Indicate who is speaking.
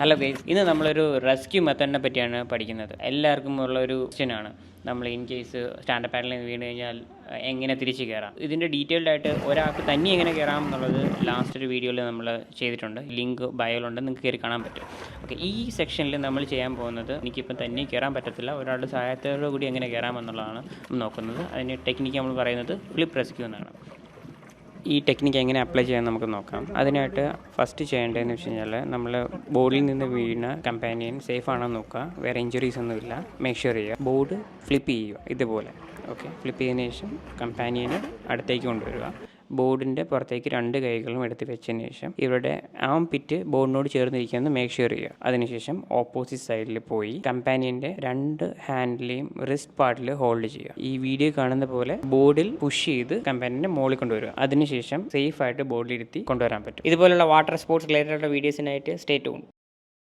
Speaker 1: Hello guys, ഇന്ന് നമ്മളൊരു rescue മെത്തേഡിനെ പറ്റിയാണ് പഠിക്കുന്നത്. എല്ലാവർക്കും ഉള്ള ഒരു ക്വസ്റ്റ്യനാണ്, നമ്മൾ ഇൻ കേസ് സ്റ്റാൻഡപ്പ് പാഡിൽ നിന്ന് വീണ് കഴിഞ്ഞാൽ എങ്ങനെ തിരിച്ച് കയറാം. ഇതിൻ്റെ ഡീറ്റെയിൽഡ് ആയിട്ട് ഒരാൾക്ക് തന്നെ എങ്ങനെ കയറാം എന്നുള്ളത് ലാസ്റ്റ് ഒരു വീഡിയോയിൽ നമ്മൾ ചെയ്തിട്ടുണ്ട്. ലിങ്ക് ബയോയിലുണ്ട്, നിങ്ങൾക്ക് കയറി കാണാൻ പറ്റും. ഓക്കെ, ഈ സെക്ഷനിൽ നമ്മൾ ചെയ്യാൻ പോകുന്നത്, എനിക്കിപ്പം തന്നെ കയറാൻ പറ്റത്തില്ല, ഒരാളുടെ സഹായത്തോടു കൂടി എങ്ങനെ കയറാമെന്നുള്ളതാണ് നോക്കുന്നത്. അതിന് ടെക്നിക്ക് നമ്മൾ പറയുന്നത് ഫ്ലിപ്പ് റെസ്ക്യൂ എന്നാണ്. ഈ ടെക്നിക്ക് എങ്ങനെ അപ്ലൈ ചെയ്യാൻ നമുക്ക് നോക്കാം. അതിനായിട്ട് ഫസ്റ്റ് ചെയ്യേണ്ടതെന്ന് വെച്ച് കഴിഞ്ഞാൽ, നമ്മൾ ബോർഡിൽ നിന്ന് വീണ കമ്പാനിയൻ സേഫ് ആണോ നോക്കുക, വേറെ ഇഞ്ചുറീസ് ഒന്നുമില്ല, മേക്ക് ഷുവർ ചെയ്യുക. ബോർഡ് ഫ്ലിപ്പ് ചെയ്യുക ഇതുപോലെ. ഓക്കെ, ഫ്ലിപ്പ് ചെയ്തതിന് ശേഷം കമ്പാനിയനെ അടുത്തേക്ക് കൊണ്ടുവരിക. ബോർഡിൻ്റെ പുറത്തേക്ക് രണ്ട് കൈകളും എടുത്ത് വെച്ചതിന് ശേഷം ഇവരുടെ ആം പിറ്റ് ബോർഡിനോട് ചേർന്നിരിക്കുന്നത് മേക്ക് ഷുവർ ചെയ്യുക. അതിനുശേഷം ഓപ്പോസിറ്റ് സൈഡിൽ പോയി കമ്പാനിയൻ്റെ രണ്ട് ഹാൻഡിലെയും റിസ്റ്റ് പാർട്ടിൽ ഹോൾഡ് ചെയ്യുക. ഈ വീഡിയോ കാണുന്ന പോലെ ബോർഡിൽ പുഷ് ചെയ്ത് കമ്പാനിയൻ്റെ മുകളിൽ കൊണ്ടുവരിക. അതിനുശേഷം സേഫ് ആയിട്ട് ബോർഡിലിരുത്തി കൊണ്ടുവരാൻ പറ്റും. ഇതുപോലുള്ള വാട്ടർ സ്പോർട്സ് റിലേറ്റഡ് വീഡിയോസിനായിട്ട് സ്റ്റേ ട്യൂൺ.